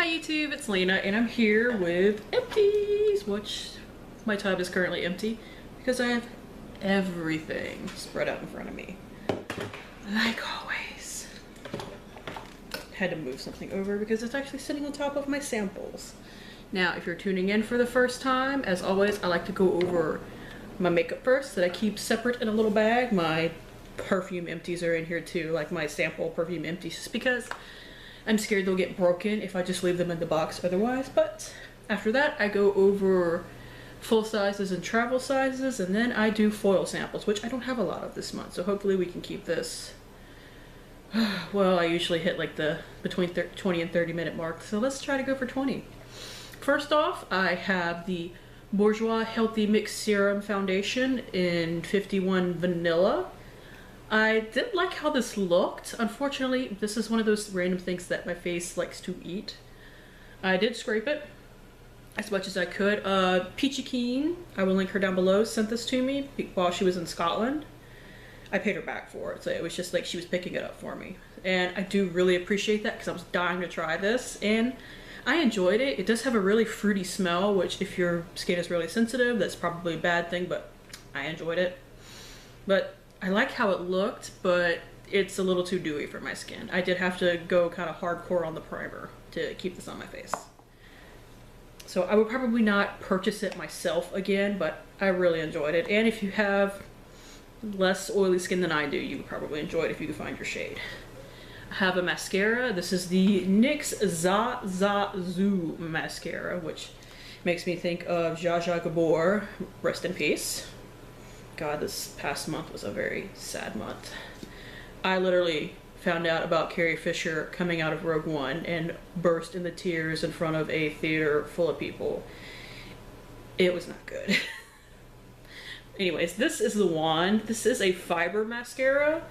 YouTube, it's Lena and I'm here with Empties, which my tub is currently empty because I have everything spread out in front of me. Like always. Had to move something over because it's actually sitting on top of my samples. Now, if you're tuning in for the first time, as always, I like to go over my makeup first that I keep separate in a little bag. My perfume empties are in here too, like my sample perfume empties, just because I'm scared they'll get broken if I just leave them in the box otherwise. But after that, I go over full sizes and travel sizes, and then I do foil samples, which I don't have a lot of this month, so hopefully we can keep this. Well, I usually hit like the between 20 and 30 minute mark, so let's try to go for 20. First off, I have the Bourjois Healthy Mix Serum Foundation in 51 Vanilla. I did like how this looked. Unfortunately, this is one of those random things that my face likes to eat. I did scrape it as much as I could. Peachy Keen, I will link her down below, sent this to me while she was in Scotland. I paid her back for it, so it was just like she was picking it up for me. And I do really appreciate that because I was dying to try this, and I enjoyed it. It does have a really fruity smell, which if your skin is really sensitive, that's probably a bad thing, but I enjoyed it. But I like how it looked, but it's a little too dewy for my skin. I did have to go kind of hardcore on the primer to keep this on my face. So I would probably not purchase it myself again, but I really enjoyed it. And if you have less oily skin than I do, you would probably enjoy it if you can find your shade. I have a mascara. This is the NYX Za Za Zoo mascara, which makes me think of Zsa Zsa Gabor. Rest in peace. God, this past month was a very sad month. I literally found out about Carrie Fisher coming out of Rogue One and burst into tears in front of a theater full of people. It was not good. Anyways, this is the wand. This is a fiber mascara.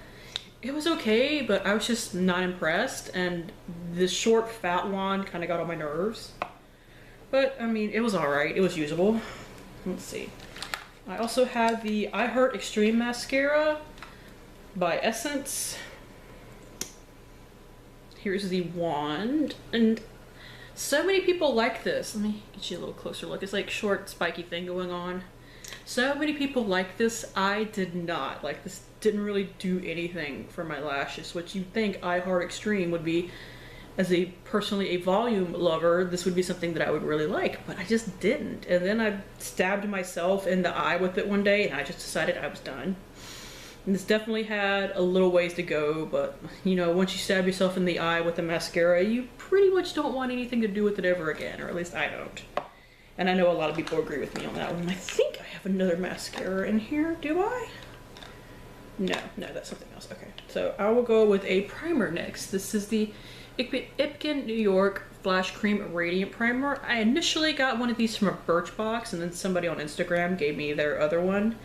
It was okay, but I was just not impressed, and this short fat wand kind of got on my nerves. But I mean, it was alright. It was usable. Let's see. I also have the I Heart Extreme Mascara by Essence. Here's the wand, and so many people like this. Let me get you a little closer look. It's like short spiky thing going on. So many people like this. I did not. Like, this didn't really do anything for my lashes, which you'd think I Heart Extreme would be, as a personally a volume lover, this would be something that I would really like, but I just didn't. And then I stabbed myself in the eye with it one day, and I just decided I was done. And this definitely had a little ways to go, but you know, once you stab yourself in the eye with a mascara, you pretty much don't want anything to do with it ever again, or at least I don't. And I know a lot of people agree with me on that one. I think I have another mascara in here, do I? No, that's something else. Okay, so I will go with a primer next. This is the Ipken New York Flash Cream Radiant Primer. I initially got one of these from a Birchbox, and then somebody on Instagram gave me their other one.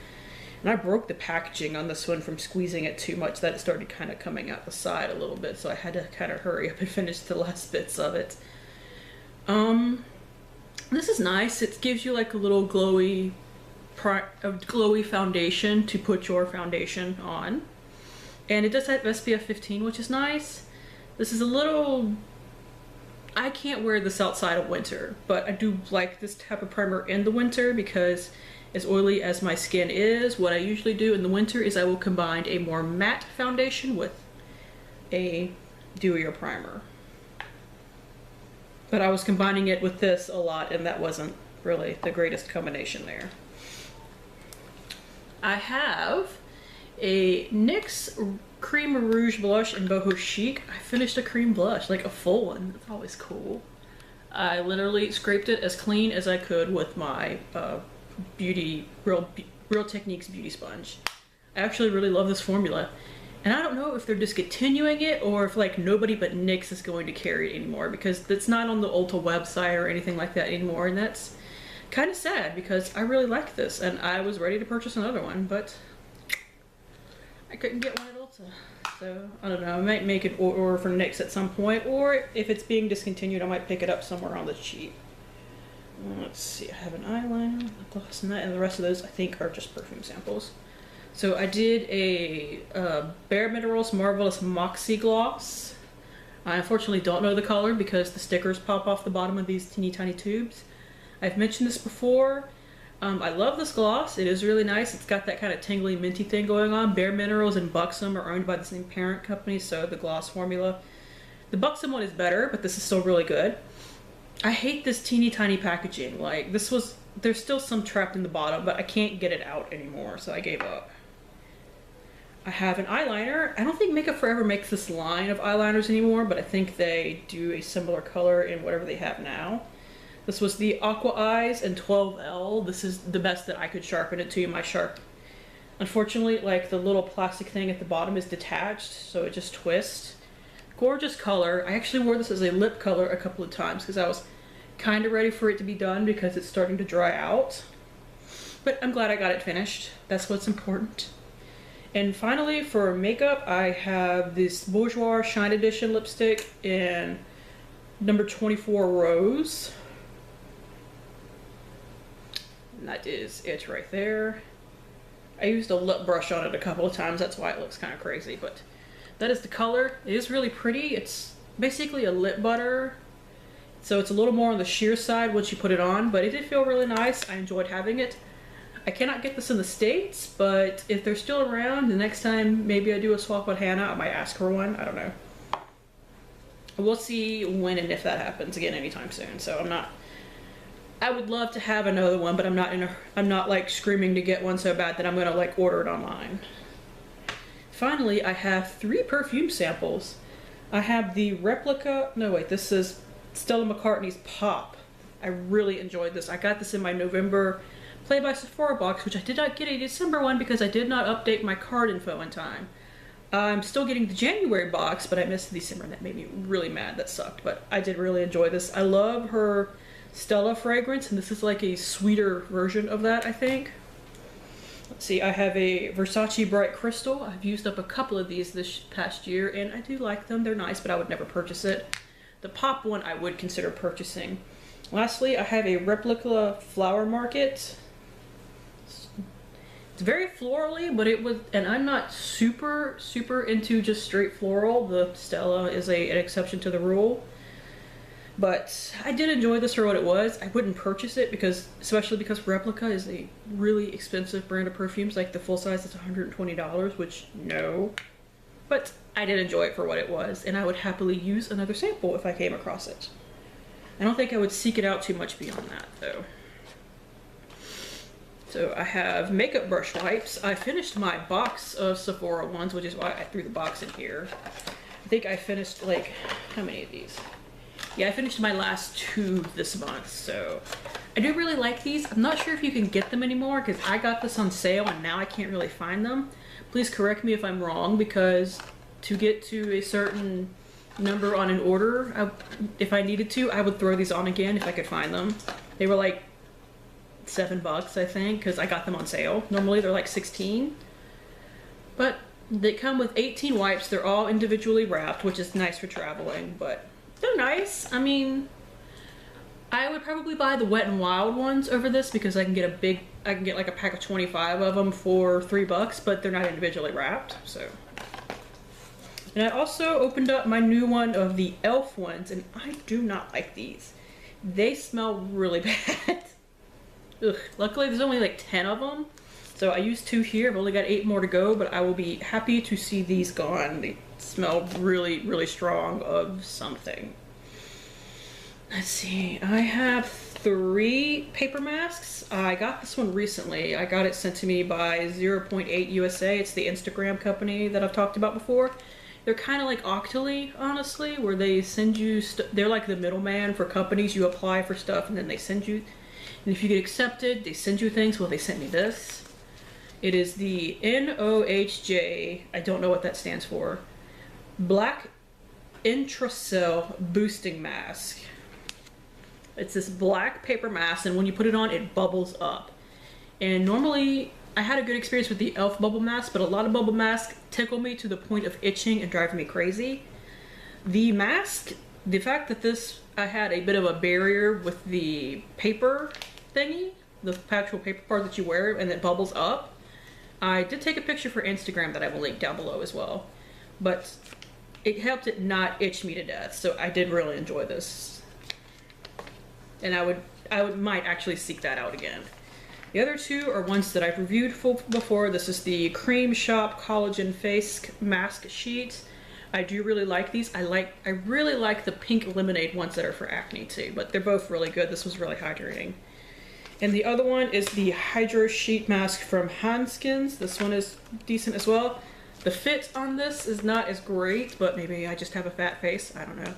And I broke the packaging on this one from squeezing it too much that it started kind of coming out the side a little bit, so I had to kind of hurry up and finish the last bits of it. This is nice. It gives you like a little glowy foundation to put your foundation on. And it does have SPF 15, which is nice. This is a little, I can't wear this outside of winter, but I do like this type of primer in the winter because as oily as my skin is, what I usually do in the winter is I will combine a more matte foundation with a dewier primer. But I was combining it with this a lot, and that wasn't really the greatest combination there. I have a NYX Cream Rouge Blush in Boho Chic. I finished a cream blush, like a full one. That's always cool. I literally scraped it as clean as I could with my Real Techniques beauty sponge. I actually really love this formula. And I don't know if they're discontinuing it or if like nobody but NYX is going to carry it anymore, because it's not on the Ulta website or anything like that anymore, and that's kind of sad because I really like this and I was ready to purchase another one, but I couldn't get one at Ulta. So I don't know, I might make an order for NYX at some point, or if it's being discontinued I might pick it up somewhere on the cheap. Let's see, I have an eyeliner, lip gloss, and the rest of those I think are just perfume samples. So I did a Bare Minerals Marvelous Moxie Gloss. I unfortunately don't know the color because the stickers pop off the bottom of these teeny tiny tubes. I've mentioned this before. I love this gloss. It is really nice. It's got that kind of tingly minty thing going on. Bare Minerals and Buxom are owned by the same parent company, so the gloss formula. The Buxom one is better, but this is still really good. I hate this teeny tiny packaging. Like, there's still some trapped in the bottom, but I can't get it out anymore, so I gave up. I have an eyeliner. I don't think Makeup Forever makes this line of eyeliners anymore, but I think they do a similar color in whatever they have now. This was the Aqua Eyes in 12L. This is the best that I could sharpen it to. My sharp, unfortunately, like the little plastic thing at the bottom is detached, so it just twists. Gorgeous color. I actually wore this as a lip color a couple of times because I was kind of ready for it to be done because it's starting to dry out. But I'm glad I got it finished. That's what's important. And finally, for makeup, I have this Bourjois Shine Edition lipstick in number 24 Rose. And that is it right there. I used a lip brush on it a couple of times, that's why it looks kind of crazy, but that is the color. It is really pretty. It's basically a lip butter, so it's a little more on the sheer side once you put it on, but it did feel really nice. I enjoyed having it. I cannot get this in the States, but if they're still around, the next time maybe I do a swap with Hannah, I might ask her one. I don't know. We'll see when and if that happens again anytime soon. So I would love to have another one, but I'm not like screaming to get one so bad that I'm gonna like order it online. Finally, I have 3 perfume samples. I have the replica, no wait, this is Stella McCartney's Pop. I really enjoyed this. I got this in my November Play by Sephora box, which I did not get a December one because I did not update my card info in time. I'm still getting the January box, but I missed the December, and that made me really mad. That sucked, but I did really enjoy this. I love her Stella fragrance, and this is like a sweeter version of that, I think. Let's see, I have a Versace Bright Crystal. I've used up a couple of these this past year, and I do like them. They're nice, but I would never purchase it. The Pop one I would consider purchasing. Lastly, I have a Replica Flower Market. It's very florally, but and I'm not super into just straight floral. The Stella is an exception to the rule. But I did enjoy this for what it was. I wouldn't purchase it especially because Replica is a really expensive brand of perfumes. Like the full size is $120, which no. But I did enjoy it for what it was, and I would happily use another sample if I came across it. I don't think I would seek it out too much beyond that though. So I have makeup brush wipes. I finished my box of Sephora ones, which is why I threw the box in here. I think I finished like, how many of these? Yeah, I finished my last 2 this month, so I do really like these. I'm not sure if you can get them anymore because I got this on sale and now I can't really find them. Please correct me if I'm wrong, because to get to a certain number on an order, if I needed to, I would throw these on again if I could find them. They were like $7, I think, because I got them on sale. Normally they're like 16, but they come with 18 wipes. They're all individually wrapped, which is nice for traveling, but they're nice. I mean, I would probably buy the Wet n Wild ones over this because I can get like a pack of 25 of them for $3, but they're not individually wrapped, so. And I also opened up my new one of the e.l.f. ones, and I do not like these. They smell really bad. Ugh. Luckily there's only like 10 of them, so I used 2 here. I've only got 8 more to go, but I will be happy to see these gone. They smell really strong of something. Let's see, I have 3 paper masks. I got this one recently. I got it sent to me by 0.8 USA. It's the Instagram company that I've talked about before. They're kind of like Caudalie, honestly, where they send you they're like the middleman for companies. You apply for stuff and then they send you, and if you get accepted, they send you things. Well, they sent me this. It is the NOHJ, I don't know what that stands for, Black Intracell Boosting Mask. It's this black paper mask, and when you put it on, it bubbles up. And normally, I had a good experience with the e.l.f. bubble mask, but a lot of bubble masks tickle me to the point of itching and driving me crazy. The mask, the fact that I had a bit of a barrier with the paper thingy, the actual paper part that you wear, and it bubbles up. I did take a picture for Instagram that I will link down below as well. But it helped it not itch me to death. So I did really enjoy this. And I might actually seek that out again. The other two are ones that I've reviewed before. This is the Cream Shop Collagen Face Mask Sheet. I do really like these. I really like the pink lemonade ones that are for acne too, but they're both really good. This was really hydrating. And the other one is the Hydro Sheet Mask from Hanskins. This one is decent as well. The fit on this is not as great, but maybe I just have a fat face. I don't know.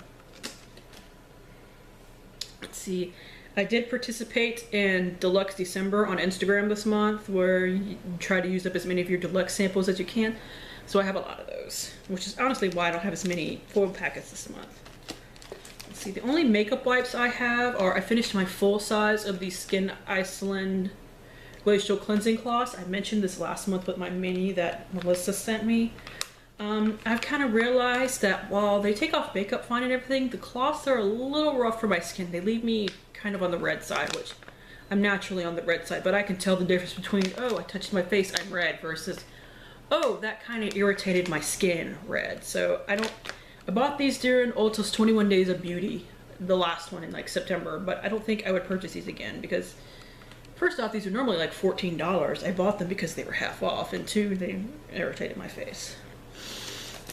Let's see. I did participate in Deluxe December on Instagram this month, where you try to use up as many of your deluxe samples as you can. So I have a lot of those, which is honestly why I don't have as many foil packets this month. Let's see, the only makeup wipes I have are, I finished my full size of the Skin Iceland Glacial Cleansing Cloths. I mentioned this last month with my mini that Melissa sent me. I've kind of realized that while they take off makeup fine and everything, the cloths are a little rough for my skin. They leave me kind of on the red side, which I'm naturally on the red side, but I can tell the difference between, oh, I touched my face, I'm red, versus, oh, that kind of irritated my skin red. So I bought these during Ulta's 21 Days of Beauty, the last one in like September, but I don't think I would purchase these again because first off, these are normally like $14. I bought them because they were half off, and two, they irritated my face.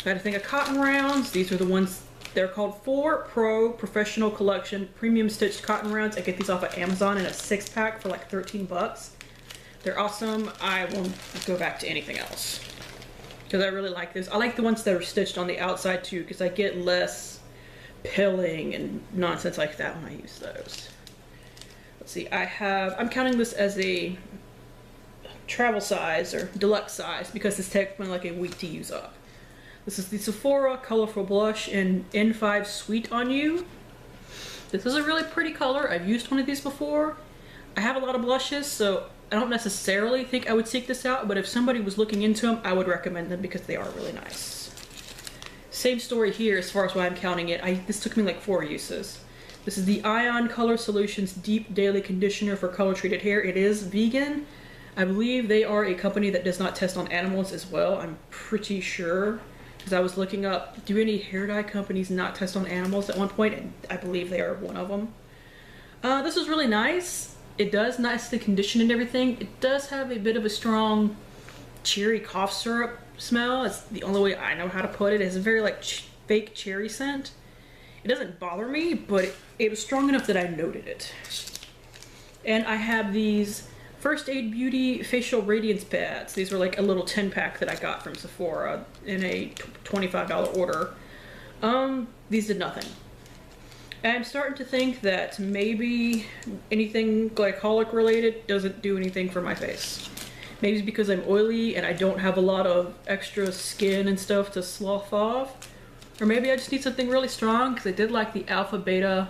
I had a thing of cotton rounds. These are the ones, they're called 4 Pro Professional Collection Premium Stitched Cotton Rounds. I get these off of Amazon in a 6-pack for like 13 bucks. They're awesome. I won't go back to anything else because I really like this. I like the ones that are stitched on the outside too because I get less pilling and nonsense like that when I use those. Let's see, I'm counting this as a travel size or deluxe size because it's technically like a week to use up. This is the Sephora Colorful Blush in N5 Sweet on You. This is a really pretty color. I've used one of these before. I have a lot of blushes, so I don't necessarily think I would seek this out, but if somebody was looking into them, I would recommend them because they are really nice. Same story here as far as why I'm counting it. This took me like 4 uses. This is the Ion Color Solutions Deep Daily Conditioner for color treated hair. It is vegan. I believe they are a company that does not test on animals as well. I'm pretty sure. Because I was looking up, do any hair dye companies not test on animals at one point? And I believe they are one of them. This was really nice. It does nicely condition and everything. It does have a bit of a strong cherry cough syrup smell. It's the only way I know how to put it. It has a very like fake cherry scent. It doesn't bother me, but it was strong enough that I noted it. And I have these First Aid Beauty Facial Radiance Pads. These were like a little 10-pack that I got from Sephora in a $25 order. These did nothing. And I'm starting to think that maybe anything glycolic related doesn't do anything for my face. Maybe it's because I'm oily and I don't have a lot of extra skin and stuff to slough off. Or maybe I just need something really strong because I did like the Alpha Beta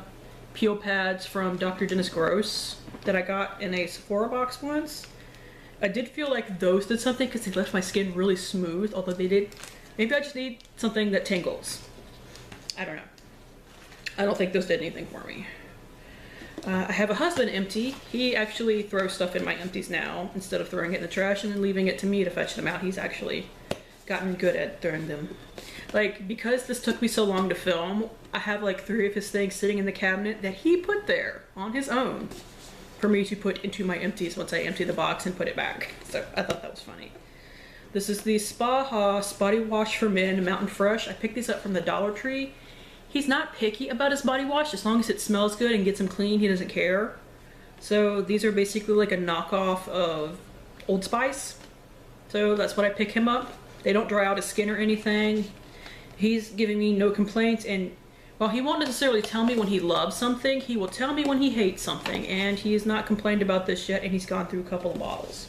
peel pads from Dr. Dennis Gross that I got in a Sephora box once. I did feel like those did something because they left my skin really smooth, although they did. Maybe I just need something that tingles. I don't know. I don't think those did anything for me. I have a husband empty. He actually throws stuff in my empties now instead of throwing it in the trash and then leaving it to me to fetch them out. He's actually gotten good at throwing them. Like, because this took me so long to film, I have like 3 of his things sitting in the cabinet that he put there on his own for me to put into my empties once I empty the box and put it back. So I thought that was funny. This is the Spa Haas Body Wash for Men Mountain Fresh. I picked these up from the Dollar Tree. He's not picky about his body wash. As long as it smells good and gets him clean, he doesn't care. So these are basically like a knockoff of Old Spice. So that's what I pick him up. They don't dry out his skin or anything. He's giving me no complaints, and while he won't necessarily tell me when he loves something, he will tell me when he hates something, and he has not complained about this yet, and he's gone through a couple of bottles.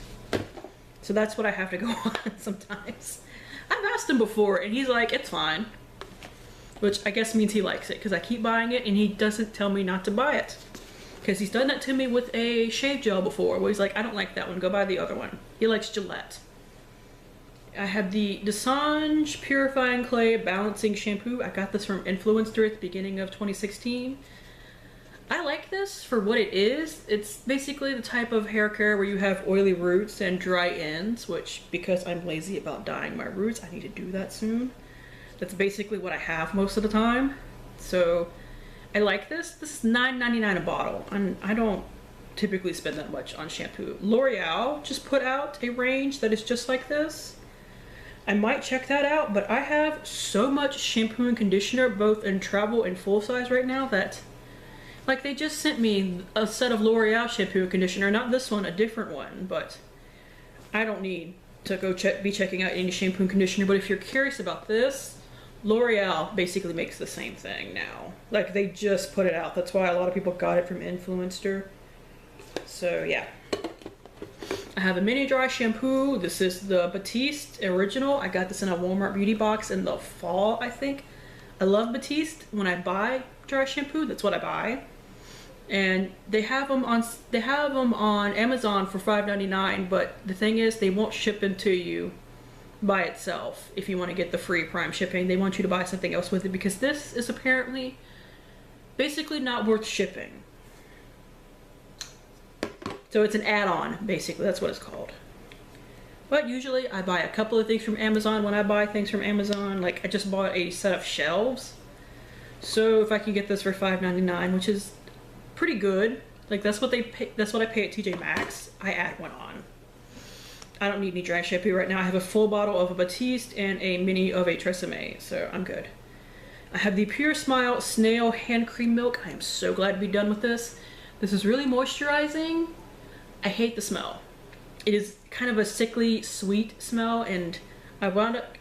So that's what I have to go on sometimes. I've asked him before, and he's like, it's fine. Which I guess means he likes it, because I keep buying it, and he doesn't tell me not to buy it. Because he's done that to me with a shave gel before, where he's like, I don't like that one, go buy the other one. He likes Gillette. I have the Desange Purifying Clay Balancing Shampoo. I got this from Influencer at the beginning of 2016. I like this for what it is. It's basically the type of hair care where you have oily roots and dry ends, which, because I'm lazy about dyeing my roots, I need to do that soon. That's basically what I have most of the time. So I like this. This is $9.99 a bottle, and I don't typically spend that much on shampoo. L'Oreal just put out a range that is just like this. I might check that out, but I have so much shampoo and conditioner, both in travel and full size right now, that like they just sent me a set of L'Oreal shampoo and conditioner, not this one, a different one, but I don't need to go be checking out any shampoo and conditioner. But if you're curious about this, L'Oreal basically makes the same thing now. Like they just put it out. That's why a lot of people got it from Influencer. So yeah. I have a mini dry shampoo. This is the Batiste original. I got this in a Walmart beauty box in the fall, I think. I love Batiste. When I buy dry shampoo, that's what I buy. And they have them on Amazon for $5.99, but the thing is they won't ship them to you by itself. If you want to get the free Prime shipping, they want you to buy something else with it, because this is apparently basically not worth shipping. So it's an add-on, basically. That's what it's called. But usually I buy a couple of things from Amazon. When I buy things from Amazon, like I just bought a set of shelves. So if I can get this for $5.99, which is pretty good. Like that's what they pay, that's what I pay at TJ Maxx. I add one on. I don't need any dry shampoo right now. I have a full bottle of a Batiste and a mini of a Tresemme, so I'm good. I have the Pure Smile Snail Hand Cream Milk. I am so glad to be done with this. This is really moisturizing. I hate the smell. It is kind of a sickly, sweet smell, and I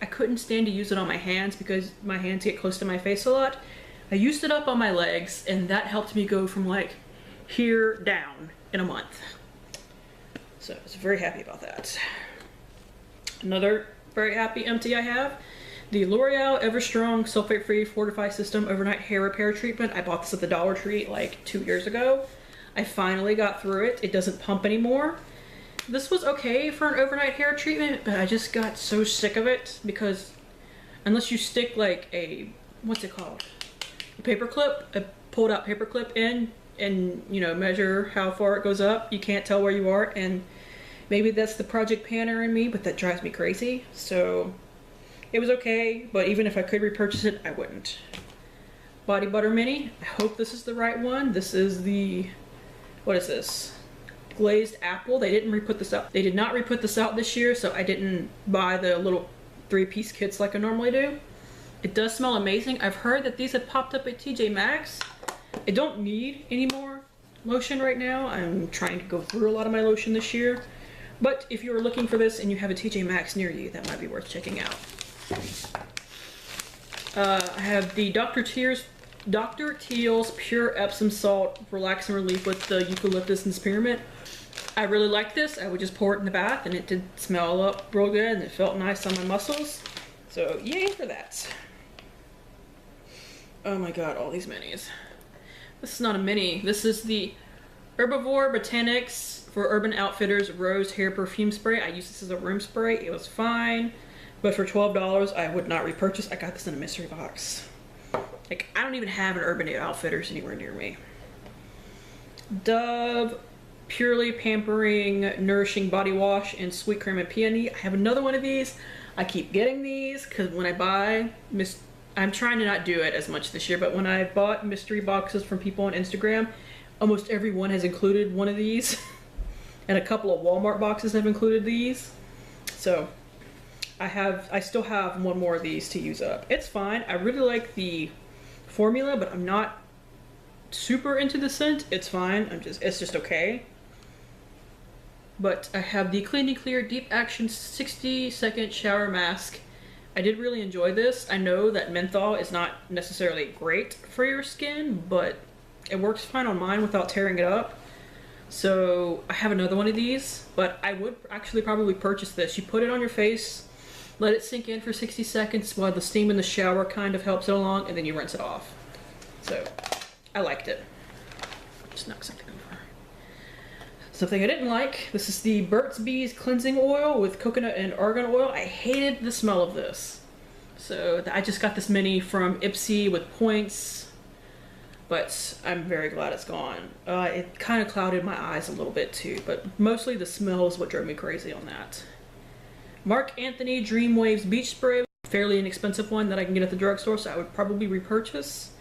couldn't stand to use it on my hands because my hands get close to my face a lot. I used it up on my legs, and that helped me go from like here down in a month. So I was very happy about that. Another very happy empty I have, the L'Oreal Everstrong Sulfate-Free Fortify System Overnight Hair Repair Treatment. I bought this at the Dollar Tree like 2 years ago. I finally got through it. It doesn't pump anymore. This was okay for an overnight hair treatment, but I just got so sick of it because unless you stick like a, what's it called? A paper clip, a pulled out paper clip in and, you know, measure how far it goes up, you can't tell where you are. And maybe that's the Project Panner in me, but that drives me crazy. So it was okay, but even if I could repurchase it, I wouldn't. Body Butter Mini. I hope this is the right one. This is the, what is this? Glazed apple. They didn't re-put this out. They did not re-put this out this year, so I didn't buy the little 3-piece kits like I normally do. It does smell amazing. I've heard that these have popped up at TJ Maxx. I don't need any more lotion right now. I'm trying to go through a lot of my lotion this year. But if you're looking for this and you have a TJ Maxx near you, that might be worth checking out. I have the Dr. Teal's Pure Epsom Salt Relax and Relief with the eucalyptus and spearmint. I really like this. I would just pour it in the bath and it did smell up real good and it felt nice on my muscles. So yay for that. Oh my god, all these minis. This is not a mini. This is the Herbivore Botanics for Urban Outfitters Rose Hair Perfume Spray. I used this as a room spray. It was fine. But for $12, I would not repurchase. I got this in a mystery box. Like, I don't even have an Urban Outfitters anywhere near me. Dove Purely Pampering Nourishing Body Wash in Sweet Cream and Peony. I have another one of these. I keep getting these because when I buy, I'm trying to not do it as much this year, but when I bought mystery boxes from people on Instagram, almost everyone has included one of these. And a couple of Walmart boxes have included these. So I still have one more of these to use up. It's fine. I really like the formula, but I'm not super into the scent. It's fine. It's just okay. But I have the Clean and Clear Deep Action 60-second shower mask. I did really enjoy this. I know that menthol is not necessarily great for your skin, but it works fine on mine without tearing it up. So I have another one of these, but I would actually probably purchase this. You put it on your face, let it sink in for 60 seconds while the steam in the shower kind of helps it along, and then you rinse it off. So I liked it. Just knock something over. Something I didn't like, this is the Burts Bees Cleansing Oil with coconut and argan oil. I hated the smell of this. So I just got this mini from Ipsy with points, but I'm very glad it's gone. It kind of clouded my eyes a little bit too, but mostly the smell is what drove me crazy on that. Marc Anthony Dreamwaves Beach Spray. fairly inexpensive one that I can get at the drugstore, so I would probably repurchase.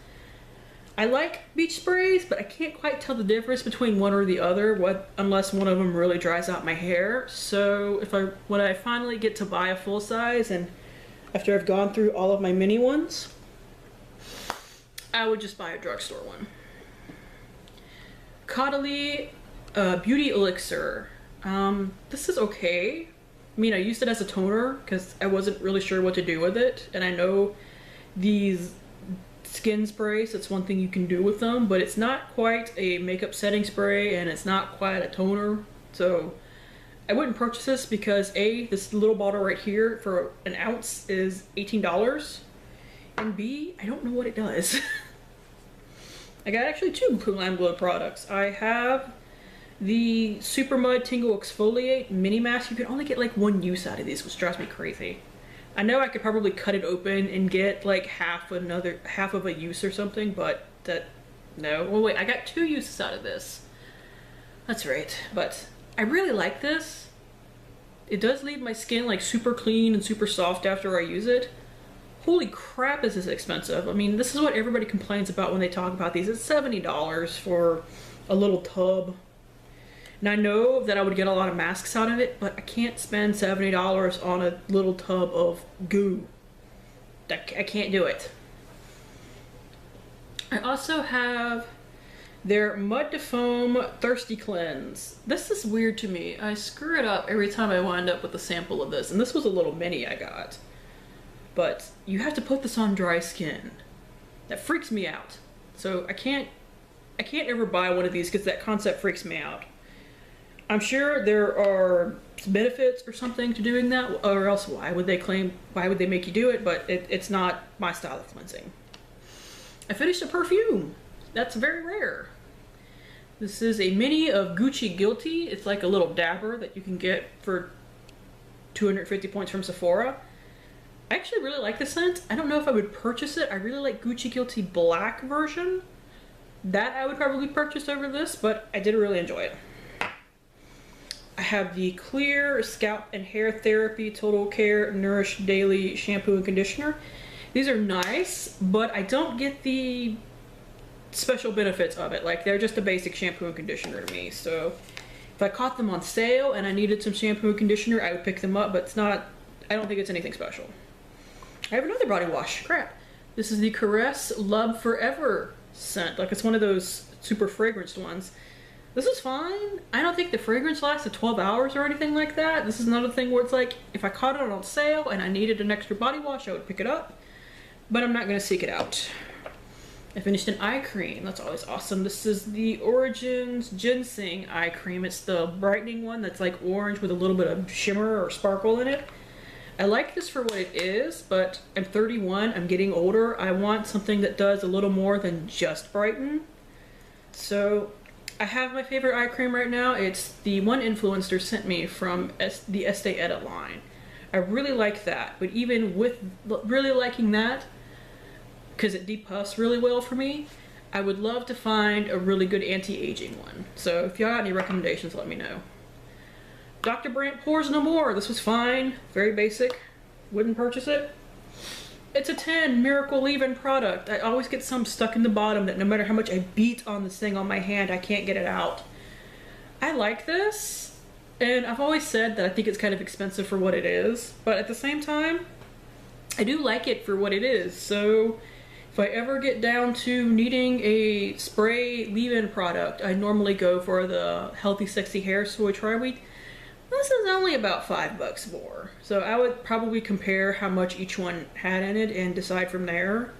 I like beach sprays, but I can't quite tell the difference between one or the other, unless one of them really dries out my hair. So when I finally get to buy a full size, and after I've gone through all of my mini ones, I would just buy a drugstore one. Caudalie Beauty Elixir. This is okay. I mean, I used it as a toner because I wasn't really sure what to do with it, and I know these skin sprays, that's one thing you can do with them, but it's not quite a makeup setting spray and it's not quite a toner, so I wouldn't purchase this because A, this little bottle right here for an ounce is $18, and B, I don't know what it does. I got actually two Glam Glow products. I have the Super Mud Tingle Exfoliate Mini Mask. You can only get like one use out of these, which drives me crazy. I know I could probably cut it open and get like half of a use or something, but no. Well, wait, I got 2 uses out of this. That's right, but I really like this. It does leave my skin like super clean and super soft after I use it. Holy crap, this is expensive. I mean, this is what everybody complains about when they talk about these. It's $70 for a little tub. And I know that I would get a lot of masks out of it, but I can't spend $70 on a little tub of goo. I can't do it. I also have their Mud to Foam Thirsty Cleanse. This is weird to me. I screw it up every time I wind up with a sample of this, and this was a little mini I got. But you have to put this on dry skin. That freaks me out. So I can't ever buy one of these because that concept freaks me out. I'm sure there are benefits or something to doing that, or else why would they make you do it? But it's not my style of cleansing. I finished a perfume. That's very rare. This is a mini of Gucci Guilty. It's like a little dabber that you can get for 250 points from Sephora. I actually really like the scent. I don't know if I would purchase it. I really like Gucci Guilty Black version. That I would probably purchase over this, but I did really enjoy it. I have the Clear Scalp and Hair Therapy Total Care Nourish Daily Shampoo and Conditioner. These are nice, but I don't get the special benefits of it. Like, they're just a basic shampoo and conditioner to me. So if I caught them on sale and I needed some shampoo and conditioner, I would pick them up, but it's not, I don't think it's anything special. I have another body wash. Crap. This is the Caress Love Forever scent. Like, it's one of those super fragranced ones. This is fine. I don't think the fragrance lasted 12 hours or anything like that. This is another thing where it's like, if I caught it on sale and I needed an extra body wash, I would pick it up. But I'm not going to seek it out. I finished an eye cream. That's always awesome. This is the Origins Ginseng Eye Cream. It's the brightening one that's like orange with a little bit of shimmer or sparkle in it. I like this for what it is, but I'm 31. I'm getting older. I want something that does a little more than just brighten. So I have my favorite eye cream right now. It's the one influencer sent me from the Estee Edit line. I really like that, but even with really liking that, because it depuffs really well for me, I would love to find a really good anti-aging one. So if y'all got any recommendations, let me know. Dr. Brandt Pores No More. This was fine. Very basic. Wouldn't purchase it. It's a 10 Miracle Leave-In product. I always get some stuck in the bottom that no matter how much I beat on this thing on my hand, I can't get it out. I like this, and I've always said that I think it's kind of expensive for what it is, but at the same time, I do like it for what it is. So if I ever get down to needing a spray leave-in product, I normally go for the Healthy Sexy Hair Soy Tri-Week. This is only about $5 more. So I would probably compare how much each one had in it and decide from there.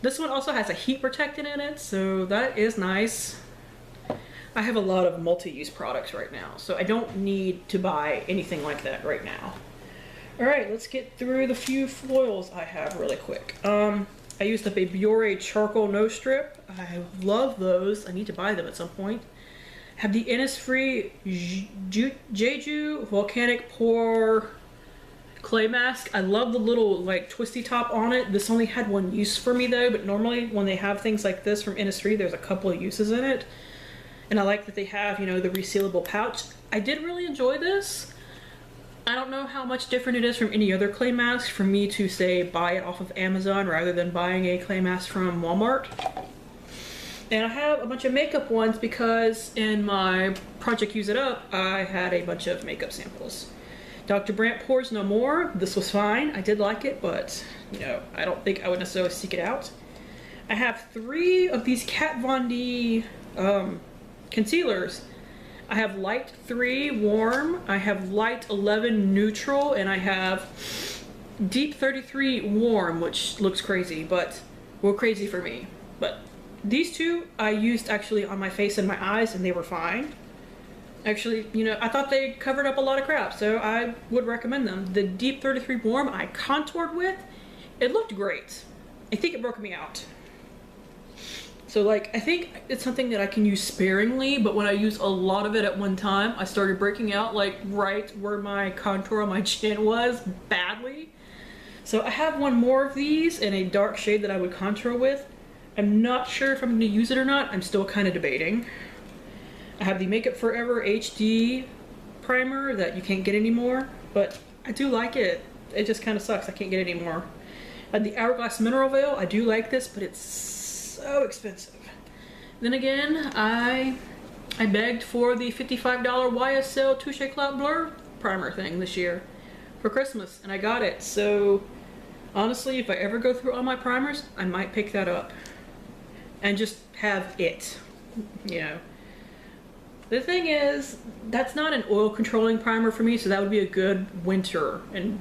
This one also has a heat protectant in it, so that is nice. I have a lot of multi-use products right now, so I don't need to buy anything like that right now. Alright, let's get through the few foils I have really quick. I used up a Biore Charcoal No Strip. I love those. I need to buy them at some point. Have the Innisfree Jeju Volcanic Pore Clay Mask. I love the little like twisty top on it. This only had one use for me though, but normally when they have things like this from Innisfree, there's a couple of uses in it. And I like that they have, you know, the resealable pouch. I did really enjoy this. I don't know how much different it is from any other clay mask for me to say buy it off of Amazon rather than buying a clay mask from Walmart. And I have a bunch of makeup ones because in my Project Use It Up, I had a bunch of makeup samples. Dr. Brandt Pores No More, this was fine. I did like it, but you know, I don't think I would necessarily seek it out. I have 3 of these Kat Von D concealers. I have light 3 warm, I have light 11 neutral, and I have deep 33 warm, which looks crazy, but well, crazy for me. But these 2 I used actually on my face and my eyes, and they were fine. Actually, you know, I thought they covered up a lot of crap, so I would recommend them. The deep 33 warm I contoured with, it looked great. I think it broke me out. So like, I think it's something that I can use sparingly, but when I use a lot of it at one time, I started breaking out like right where my contour on my chin was badly. So I have one more of these in a dark shade that I would contour with. I'm not sure if I'm going to use it or not. I'm still kind of debating. I have the Makeup Forever HD primer that you can't get anymore, but I do like it. It just kind of sucks I can't get it anymore. And the Hourglass Mineral Veil, I do like this, but it's so expensive. Then again, I begged for the $55 YSL Touche Cloud Blur primer thing this year for Christmas, and I got it. So honestly, if I ever go through all my primers, I might pick that up and just have it, you know. The thing is, that's not an oil controlling primer for me, so that would be a good winter and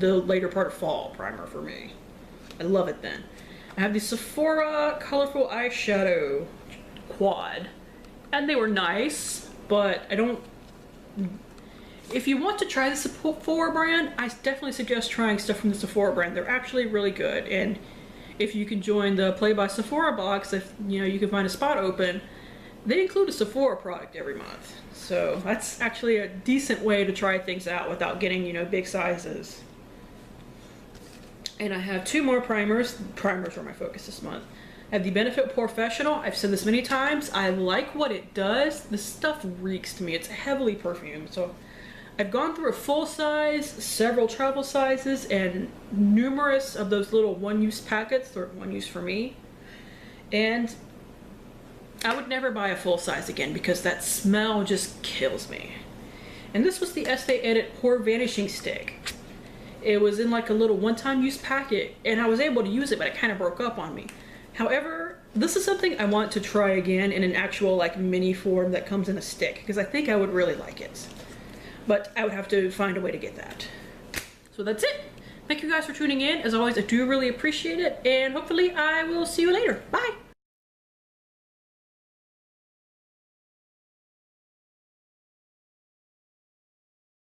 the later part of fall primer for me. I love it then. I have the Sephora Colorful Eyeshadow Quad, and they were nice, but I don't... If you want to try the Sephora brand, I definitely suggest trying stuff from the Sephora brand. They're actually really good, and if you can join the Play by Sephora box, if you know you can find a spot open, they include a Sephora product every month. So that's actually a decent way to try things out without getting, you know, big sizes. And I have 2 more primers. Primers were my focus this month. I have the Benefit Professional. I've said this many times. I like what it does. This stuff reeks to me. It's heavily perfumed. So I've gone through a full size, several travel sizes, and numerous of those little one-use packets, or one use for me. And I would never buy a full size again because that smell just kills me. And this was the Estee Edit Pore Vanishing Stick. It was in like a little one-time use packet, and I was able to use it, but it kind of broke up on me. However, this is something I want to try again in an actual like mini form that comes in a stick, because I think I would really like it. But I would have to find a way to get that. So that's it. Thank you guys for tuning in. As always, I do really appreciate it, and hopefully I will see you later. Bye!